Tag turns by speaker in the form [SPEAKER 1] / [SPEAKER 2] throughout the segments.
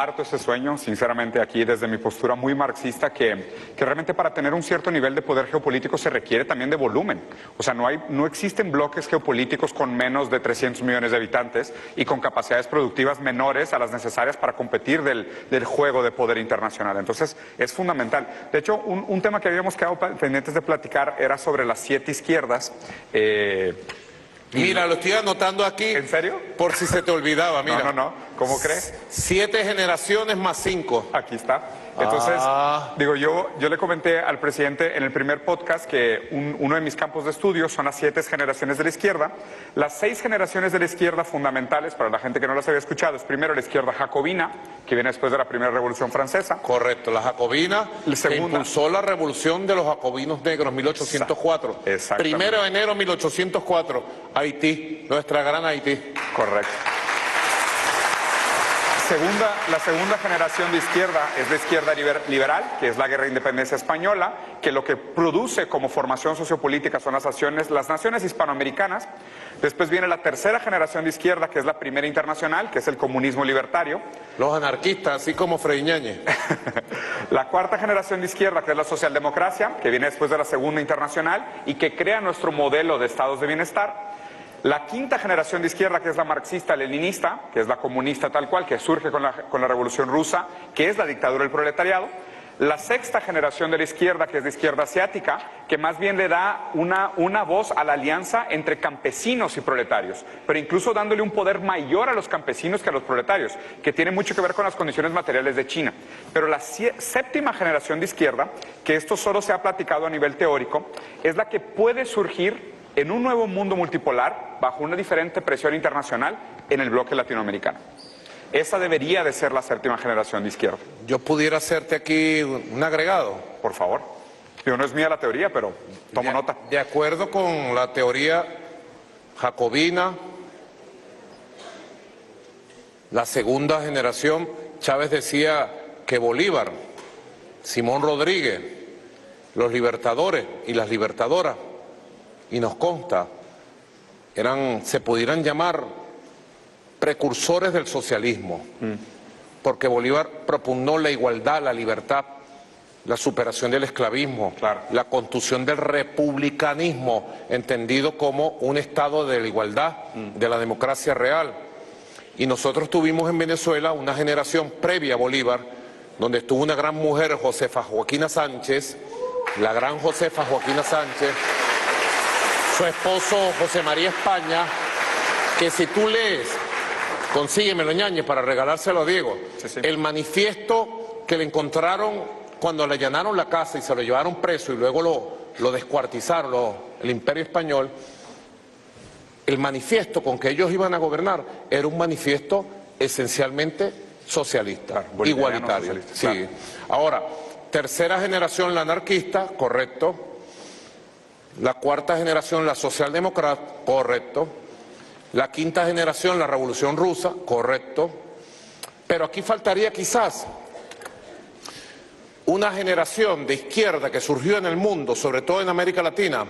[SPEAKER 1] comparto ese sueño, sinceramente, aquí desde mi postura muy marxista, que realmente para tener un cierto nivel de poder geopolítico se requiere también de volumen. O sea, no existen bloques geopolíticos con menos de 300 millones de habitantes y con capacidades productivas menores a las necesarias para competir del juego de poder internacional. Entonces, es fundamental. De hecho, un tema que habíamos quedado pendientes de platicar era sobre las 7 izquierdas.
[SPEAKER 2] Mira, lo estoy anotando aquí.
[SPEAKER 1] ¿En serio?
[SPEAKER 2] Por si se te olvidaba, mira.
[SPEAKER 1] No. ¿Cómo crees?
[SPEAKER 2] 7 generaciones más 5.
[SPEAKER 1] Aquí está. Entonces, digo, yo le comenté al presidente en el primer podcast que uno de mis campos de estudio son las 7 generaciones de la izquierda. Las 6 generaciones de la izquierda fundamentales, para la gente que no las había escuchado, es primero la izquierda jacobina, que viene después de la primera revolución francesa.
[SPEAKER 2] Correcto, la jacobina, que impulsó la revolución de los jacobinos negros, 1804.
[SPEAKER 1] Exactamente.
[SPEAKER 2] 1 de enero 1804, Haití, nuestra gran Haití.
[SPEAKER 1] Correcto. La segunda generación de izquierda es la izquierda liberal, que es la guerra de independencia española, que lo que produce como formación sociopolítica son las naciones hispanoamericanas. Después viene la tercera generación de izquierda, que es la primera internacional, que es el comunismo libertario.
[SPEAKER 2] Los anarquistas, así como Frei Ñañez.
[SPEAKER 1] La cuarta generación de izquierda, que es la socialdemocracia, que viene después de la segunda internacional y que crea nuestro modelo de estados de bienestar. La quinta generación de izquierda, que es la marxista-leninista, que es la comunista tal cual, que surge con la Revolución Rusa, que es la dictadura del proletariado. La sexta generación de la izquierda, que es de izquierda asiática, que más bien le da una voz a la alianza entre campesinos y proletarios, pero incluso dándole un poder mayor a los campesinos que a los proletarios, que tiene mucho que ver con las condiciones materiales de China. Pero la séptima generación de izquierda, que esto solo se ha platicado a nivel teórico, es la que puede surgir en un nuevo mundo multipolar, bajo una diferente presión internacional, en el bloque latinoamericano. Esa debería de ser la séptima generación de izquierda.
[SPEAKER 2] Yo pudiera hacerte aquí un agregado.
[SPEAKER 1] Por favor. Digo, no es mía la teoría, pero tomo nota.
[SPEAKER 2] De acuerdo con la teoría jacobina, la segunda generación, Chávez decía que Bolívar, Simón Rodríguez, los libertadores y las libertadoras, y nos consta, se pudieran llamar precursores del socialismo, porque Bolívar propugnó la igualdad, la libertad, la superación del esclavismo, la construcción del republicanismo, entendido como un estado de la igualdad, de la democracia real. Y nosotros tuvimos en Venezuela una generación previa a Bolívar, donde estuvo una gran mujer, Josefa Joaquina Sánchez, la gran Josefa Joaquina Sánchez, su esposo José María España, que si tú lees, consíguemelo, Ñañez, para regalárselo a Diego, el manifiesto que le encontraron cuando le allanaron la casa y se lo llevaron preso y luego lo descuartizaron, el Imperio Español, el manifiesto con que ellos iban a gobernar era un manifiesto esencialmente socialista, igualitario.
[SPEAKER 1] Socialista,
[SPEAKER 2] sí. Ahora, tercera generación la anarquista, correcto. La cuarta generación, la socialdemócrata, correcto. La quinta generación, la Revolución Rusa, correcto. Pero aquí faltaría quizás una generación de izquierda que surgió en el mundo, sobre todo en América Latina,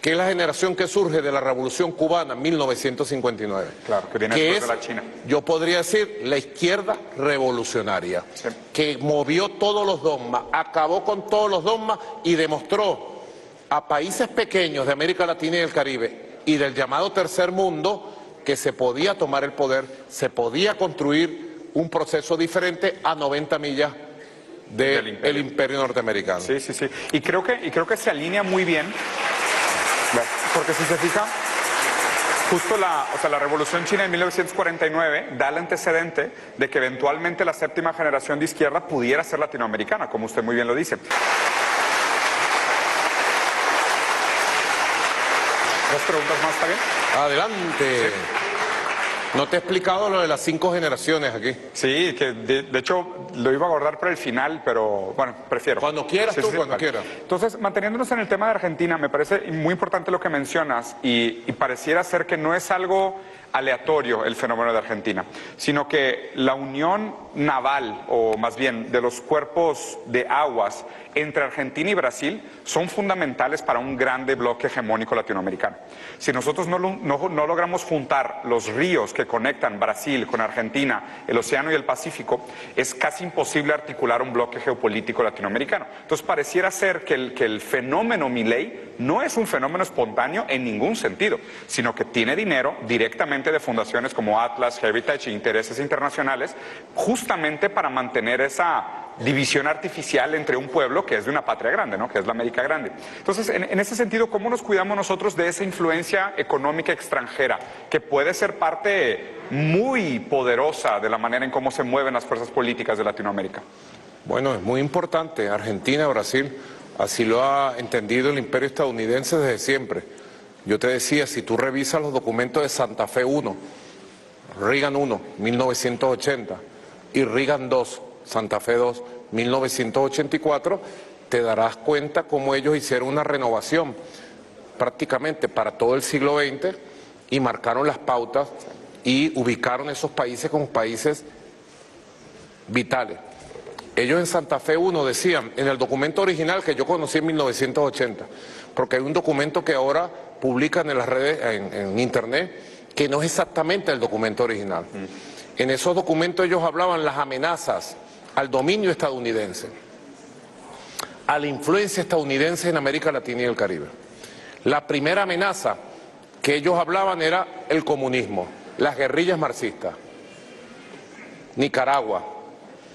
[SPEAKER 2] que es la generación que surge de la Revolución Cubana en 1959.
[SPEAKER 1] Claro, que viene después de la China.
[SPEAKER 2] Yo podría decir, la izquierda revolucionaria, que movió todos los dogmas, acabó con todos los dogmas y demostró a países pequeños de América Latina y del Caribe y del llamado tercer mundo que se podía tomar el poder, se podía construir un proceso diferente a 90 millas del imperio norteamericano.
[SPEAKER 1] Sí. Y creo que se alinea muy bien, porque si se fija, justo la Revolución China de 1949 da el antecedente de que eventualmente la séptima generación de izquierda pudiera ser latinoamericana, como usted muy bien lo dice. ¿Dos preguntas más, está bien?
[SPEAKER 2] Adelante. Sí. No te he explicado lo de las 5 generaciones aquí.
[SPEAKER 1] Sí, que de hecho lo iba a abordar para el final, pero bueno, prefiero.
[SPEAKER 2] Cuando quieras cuando quieras.
[SPEAKER 1] Entonces, manteniéndonos en el tema de Argentina, me parece muy importante lo que mencionas y pareciera ser que no es algo aleatorio el fenómeno de Argentina, sino que la unión naval, o más bien de los cuerpos de aguas entre Argentina y Brasil, son fundamentales para un grande bloque hegemónico latinoamericano. Si nosotros no logramos juntar los ríos que que conectan Brasil con Argentina, el Océano y el Pacífico, es casi imposible articular un bloque geopolítico latinoamericano. Entonces pareciera ser que el fenómeno Milei no es un fenómeno espontáneo en ningún sentido, sino que tiene dinero directamente de fundaciones como Atlas, Heritage e intereses internacionales, justamente para mantener esa división artificial entre un pueblo que es de una patria grande, ¿no? Que es la América Grande. Entonces, en ese sentido, ¿cómo nos cuidamos nosotros de esa influencia económica extranjera que puede ser parte muy poderosa de la manera en cómo se mueven las fuerzas políticas de Latinoamérica?
[SPEAKER 2] Bueno, es muy importante. Argentina, Brasil, así lo ha entendido el imperio estadounidense desde siempre. Yo te decía, si tú revisas los documentos de Santa Fe I, Reagan I, 1980, y Reagan II, Santa Fe II, 1984, te darás cuenta cómo ellos hicieron una renovación prácticamente para todo el siglo XX y marcaron las pautas y ubicaron esos países como países vitales. Ellos en Santa Fe I decían, en el documento original que yo conocí en 1980, porque hay un documento que ahora publican en las redes, en internet, que no es exactamente el documento original. En esos documentos ellos hablaban las amenazas al dominio estadounidense, a la influencia estadounidense en América Latina y el Caribe. La primera amenaza que ellos hablaban era el comunismo, las guerrillas marxistas, Nicaragua,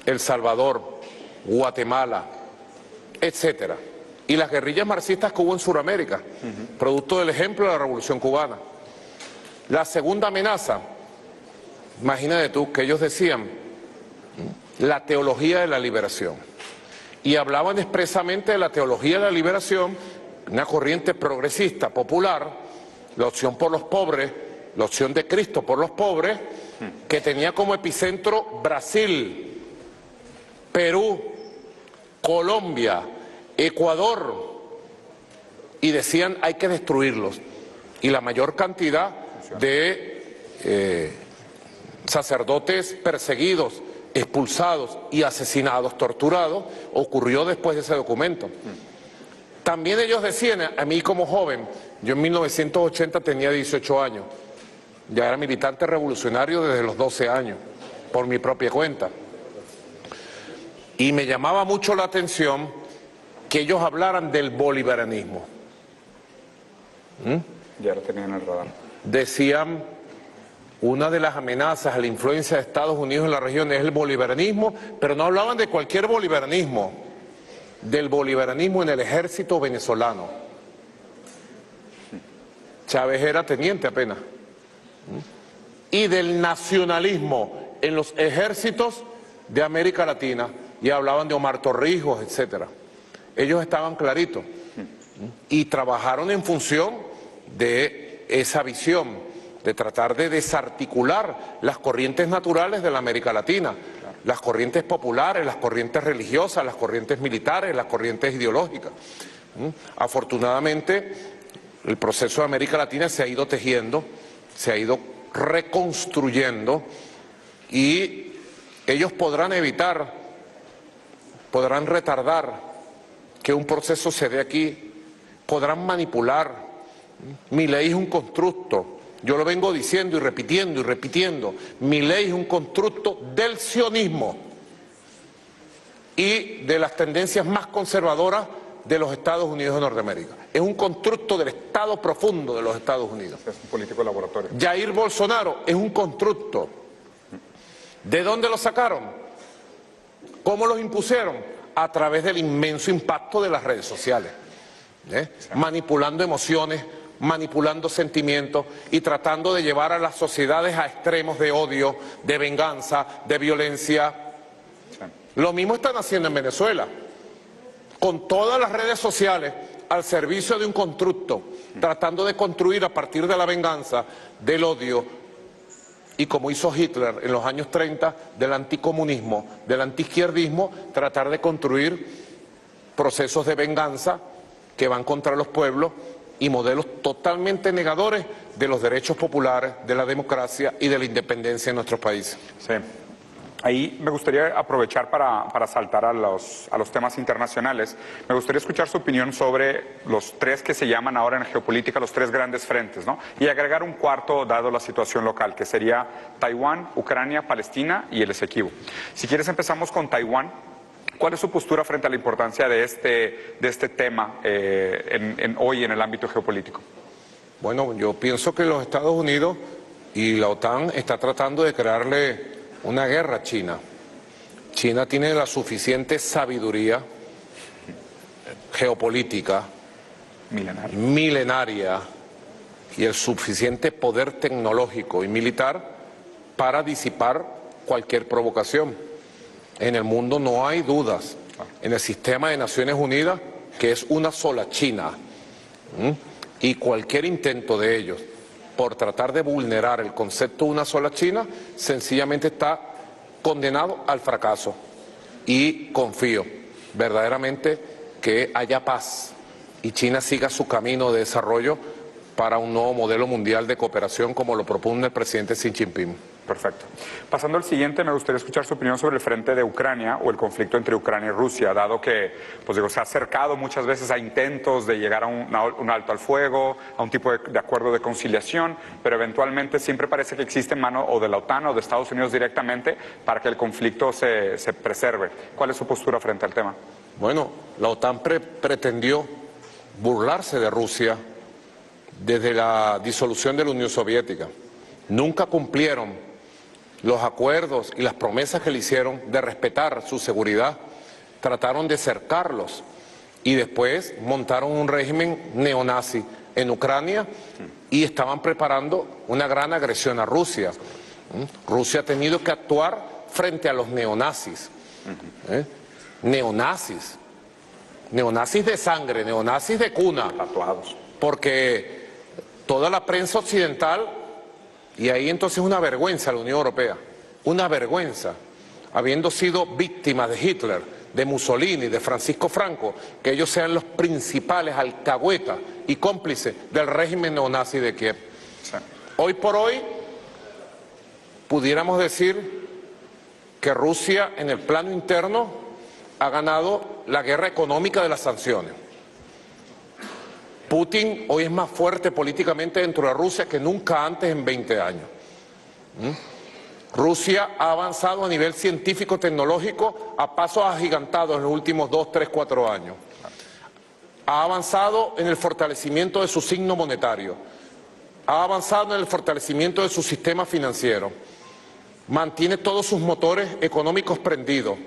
[SPEAKER 2] El Salvador, Guatemala, etcétera. Y las guerrillas marxistas que hubo en Sudamérica, producto del ejemplo de la Revolución Cubana. La segunda amenaza, imagínate tú, que ellos decían la teología de la liberación. Y hablaban expresamente de la teología de la liberación, una corriente progresista, popular, la opción por los pobres, la opción de Cristo por los pobres, que tenía como epicentro Brasil, Perú, Colombia, Ecuador, y decían hay que destruirlos. Y la mayor cantidad de sacerdotes perseguidos, expulsados y asesinados, torturados, ocurrió después de ese documento. También ellos decían, a mí como joven, yo en 1980 tenía 18 años, ya era militante revolucionario desde los 12 años, por mi propia cuenta. Y me llamaba mucho la atención que ellos hablaran del bolivarianismo.
[SPEAKER 1] Ya lo tenían en el radar.
[SPEAKER 2] Decían, una de las amenazas a la influencia de Estados Unidos en la región es el bolivarianismo, pero no hablaban de cualquier bolivarianismo, del bolivarianismo en el ejército venezolano. Chávez era teniente apenas. Y del nacionalismo en los ejércitos de América Latina, y hablaban de Omar Torrijos, etcétera. Ellos estaban claritos y trabajaron en función de esa visión, de tratar de desarticular las corrientes naturales de la América Latina, las corrientes populares, las corrientes religiosas, las corrientes militares, las corrientes ideológicas. Afortunadamente, el proceso de América Latina se ha ido tejiendo, se ha ido reconstruyendo, y ellos podrán evitar, podrán retardar que un proceso se dé aquí, podrán manipular. Milei es un constructo. Yo lo vengo diciendo y repitiendo, Milei es un constructo del sionismo y de las tendencias más conservadoras de los Estados Unidos de Norteamérica. Es un constructo del Estado profundo de los Estados Unidos.
[SPEAKER 1] Es un político de laboratorio.
[SPEAKER 2] Jair Bolsonaro es un constructo. ¿De dónde lo sacaron? ¿Cómo los impusieron? A través del inmenso impacto de las redes sociales, manipulando emociones, manipulando sentimientos y tratando de llevar a las sociedades a extremos de odio, de venganza, de violencia. Lo mismo están haciendo en Venezuela, con todas las redes sociales al servicio de un constructo, tratando de construir a partir de la venganza, del odio, y como hizo Hitler en los años 30, del anticomunismo, del antiizquierdismo, tratar de construir procesos de venganza que van contra los pueblos y modelos totalmente negadores de los derechos populares, de la democracia y de la independencia en nuestros países.
[SPEAKER 1] Sí. Ahí me gustaría aprovechar para saltar a los temas internacionales. Me gustaría escuchar su opinión sobre los tres que se llaman ahora en geopolítica los tres grandes frentes, ¿no? Y agregar un cuarto dado la situación local, que sería Taiwán, Ucrania, Palestina y el Esequibo. Si quieres empezamos con Taiwán. ¿Cuál es su postura frente a la importancia de este tema hoy en el ámbito geopolítico?
[SPEAKER 2] Bueno, yo pienso que los Estados Unidos y la OTAN está tratando de crearle una guerra a China. China tiene la suficiente sabiduría geopolítica, milenaria y el suficiente poder tecnológico y militar para disipar cualquier provocación. En el mundo no hay dudas, en el sistema de Naciones Unidas, que es una sola China, y cualquier intento de ellos por tratar de vulnerar el concepto de una sola China, sencillamente está condenado al fracaso. Y confío verdaderamente que haya paz y China siga su camino de desarrollo para un nuevo modelo mundial de cooperación como lo propone el presidente Xi Jinping.
[SPEAKER 1] Perfecto. Pasando al siguiente, me gustaría escuchar su opinión sobre el frente de Ucrania o el conflicto entre Ucrania y Rusia, dado que se ha acercado muchas veces a intentos de llegar a un alto al fuego, a un tipo de acuerdo de conciliación, pero eventualmente siempre parece que existe mano o de la OTAN o de Estados Unidos directamente para que el conflicto se preserve. ¿Cuál es su postura frente al tema?
[SPEAKER 2] Bueno, la OTAN pretendió burlarse de Rusia desde la disolución de la Unión Soviética. Nunca cumplieron los acuerdos y las promesas que le hicieron de respetar su seguridad. Trataron de cercarlos y después montaron un régimen neonazi en Ucrania y estaban preparando una gran agresión a Rusia. Rusia ha tenido que actuar frente a los neonazis. Neonazis de sangre, neonazis de cuna,
[SPEAKER 1] Tatuados.
[SPEAKER 2] porque toda la prensa occidental, y ahí entonces una vergüenza la Unión Europea, una vergüenza, habiendo sido víctimas de Hitler, de Mussolini, de Francisco Franco, que ellos sean los principales alcahuetas y cómplices del régimen neonazi de Kiev. Sí. Hoy por hoy pudiéramos decir que Rusia en el plano interno ha ganado la guerra económica de las sanciones. Putin hoy es más fuerte políticamente dentro de Rusia que nunca antes en 20 años. Rusia ha avanzado a nivel científico-tecnológico a pasos agigantados en los últimos 2, 3, 4 años. Ha avanzado en el fortalecimiento de su signo monetario. Ha avanzado en el fortalecimiento de su sistema financiero. Mantiene todos sus motores económicos prendidos.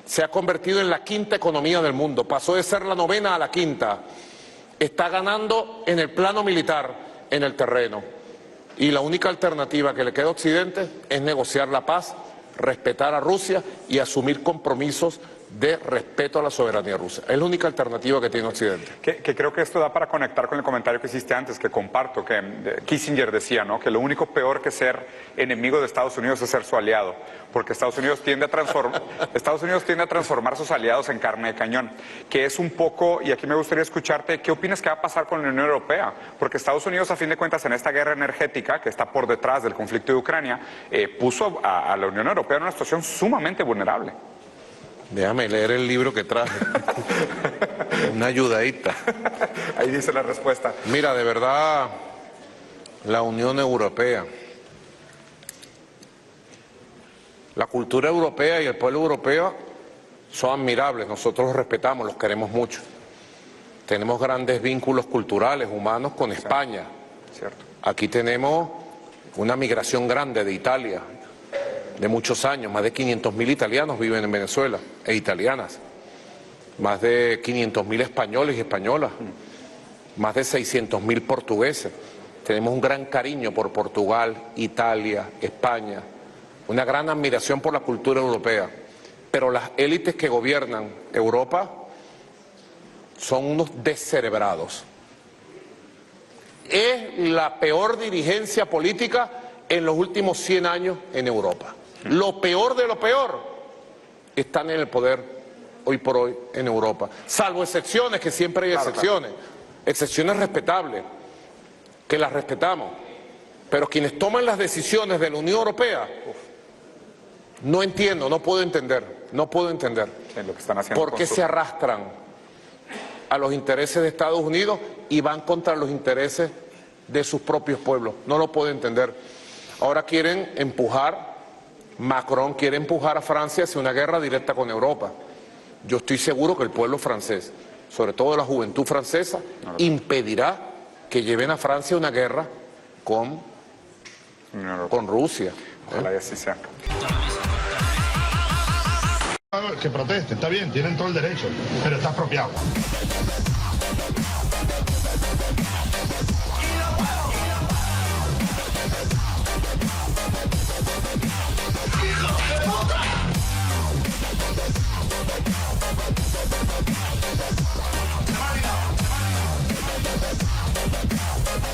[SPEAKER 2] Se ha convertido en la quinta economía del mundo. Pasó de ser la novena a la quinta. Está ganando en el plano militar, en el terreno. Y la única alternativa que le queda a Occidente es negociar la paz, respetar a Rusia y asumir compromisos de respeto a la soberanía rusa. Es la única alternativa que tiene Occidente.
[SPEAKER 1] Que creo que esto da para conectar con el comentario que hiciste antes, que comparto, que Kissinger decía, ¿no?, que lo único peor que ser enemigo de Estados Unidos es ser su aliado, porque Estados Unidos tiende a transformar sus aliados en carne de cañón, que es un poco, y aquí me gustaría escucharte, ¿qué opinas que va a pasar con la Unión Europea? Porque Estados Unidos, a fin de cuentas, en esta guerra energética que está por detrás del conflicto de Ucrania, puso a la Unión Europea en una situación sumamente vulnerable.
[SPEAKER 2] Déjame leer el libro que traje. Una ayudadita.
[SPEAKER 1] Ahí dice la respuesta.
[SPEAKER 2] Mira, de verdad, la Unión Europea, la cultura europea y el pueblo europeo son admirables. Nosotros los respetamos, los queremos mucho. Tenemos grandes vínculos culturales, humanos con España.
[SPEAKER 1] Cierto.
[SPEAKER 2] Aquí tenemos una migración grande de Italia, de muchos años. Más de 500.000 italianos viven en Venezuela, e italianas. Más de 500.000 españoles y españolas. Más de 600.000 portugueses. Tenemos un gran cariño por Portugal, Italia, España. Una gran admiración por la cultura europea. Pero las élites que gobiernan Europa son unos descerebrados. Es la peor dirigencia política en los últimos 100 años en Europa. Lo peor de lo peor están en el poder hoy por hoy en Europa. Salvo excepciones, que siempre hay excepciones. Excepciones respetables, que las respetamos. Pero quienes toman las decisiones de la Unión Europea No entiendo, no puedo entender
[SPEAKER 1] en lo que están haciendo
[SPEAKER 2] por qué se arrastran a los intereses de Estados Unidos y van contra los intereses de sus propios pueblos. No lo puedo entender. Ahora quieren empujar, Macron quiere empujar a Francia hacia una guerra directa con Europa. Yo estoy seguro que el pueblo francés, sobre todo la juventud francesa, impedirá que lleven a Francia una guerra con Rusia.
[SPEAKER 1] Ojalá y así sea.
[SPEAKER 3] Que proteste, está bien, tienen todo el derecho, pero está expropiado.